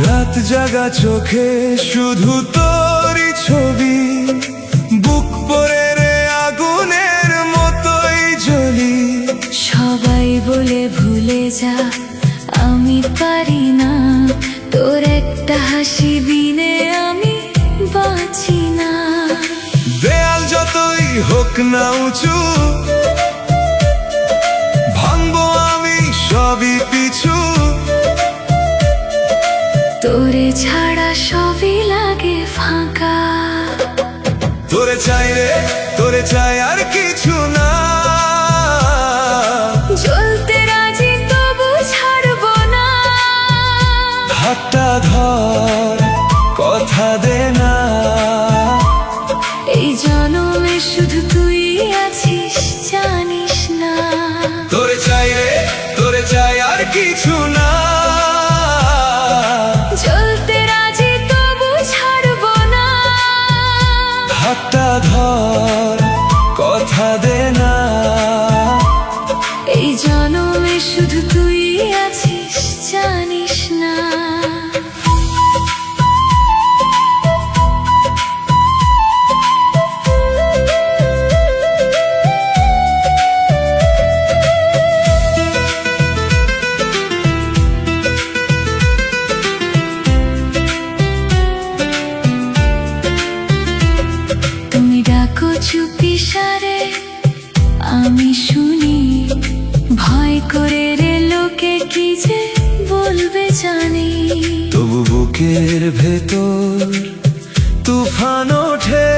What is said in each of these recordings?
রাত জাগা চোখে শুধু তোরই ছবি, বুক পড়ে রে আগুনের মতোই জ্বলি। সবাই বলে ভুলে যা, আমি পারি না, তোর একটা হাসি বিনে আমি বাঁচি না। দেয়াল যতই হোক না উঁচু, ভাঙবো আমি সবই পিছু। তোরে ছাড়া সবই লাগে ফাঁকা। তোরে চাই রে, তোরে চাই আর কিছু না। জ্বলতে রাজি তবু ছাড়বো না। হাতটা ধর, কথা দে না। এই জনমে শুধু তুই আছিস জানিস না। তোরে চাই রে, তোরে চাই আর কিছু না। জ্বলতে রাজি তবু ছাড়বো না। হাতটা ধর, কথা দে না। এই জনমে শুধু তুই আছিস জানিস না। তুমি ডাকো চুপি সারে, আমি শুনি, ভয় করে রে লোকে কি যে বলবে জানি। তবু বুকের ভেতর তুফান ওঠে,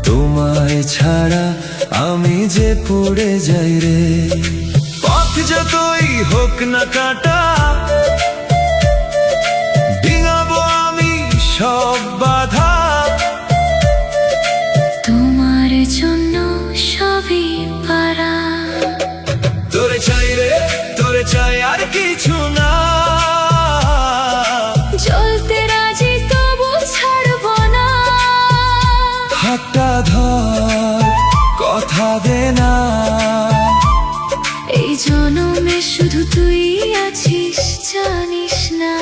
তোমায় ছাড়া আমি যে পড়ে যাই রে। পথ যতই হোক না কাটা, ডিঙাবো আমি সব বাধা। তোমার জন্য সবই পারা। তোরে চাই রে, তোরে চাই আর কিছু না। জ্বলতে রাজি তবু ছাড়বো না। হাতটা ধর, কথা দে না। এই জনমে শুধু তুই আছিস জানিস না।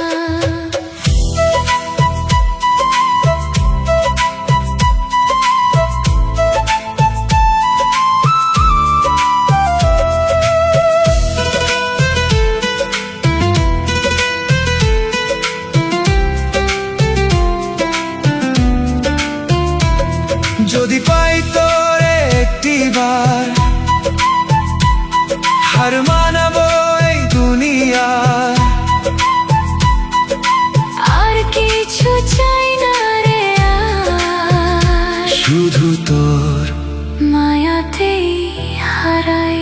যদি পাই তোরে একটিবার, হার মানাবো এই দুনিয়া। আর কিছু চাই না রে আর, শুধু তোর মায়াতেই হারাই।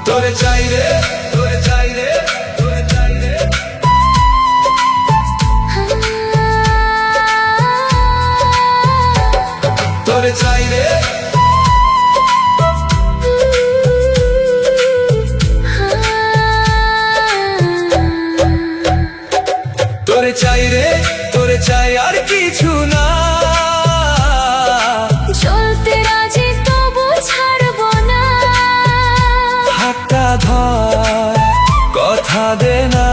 তোরে চাই রে, তোরে চাই রে, তোরে চাই রে। তোরে চাই রে, তোরে চাই রে, তোরে চাই আর কিছু না। জ্বলতে রাজি তবু ছাড়বো না। হাতটা ধর, কথা দে না।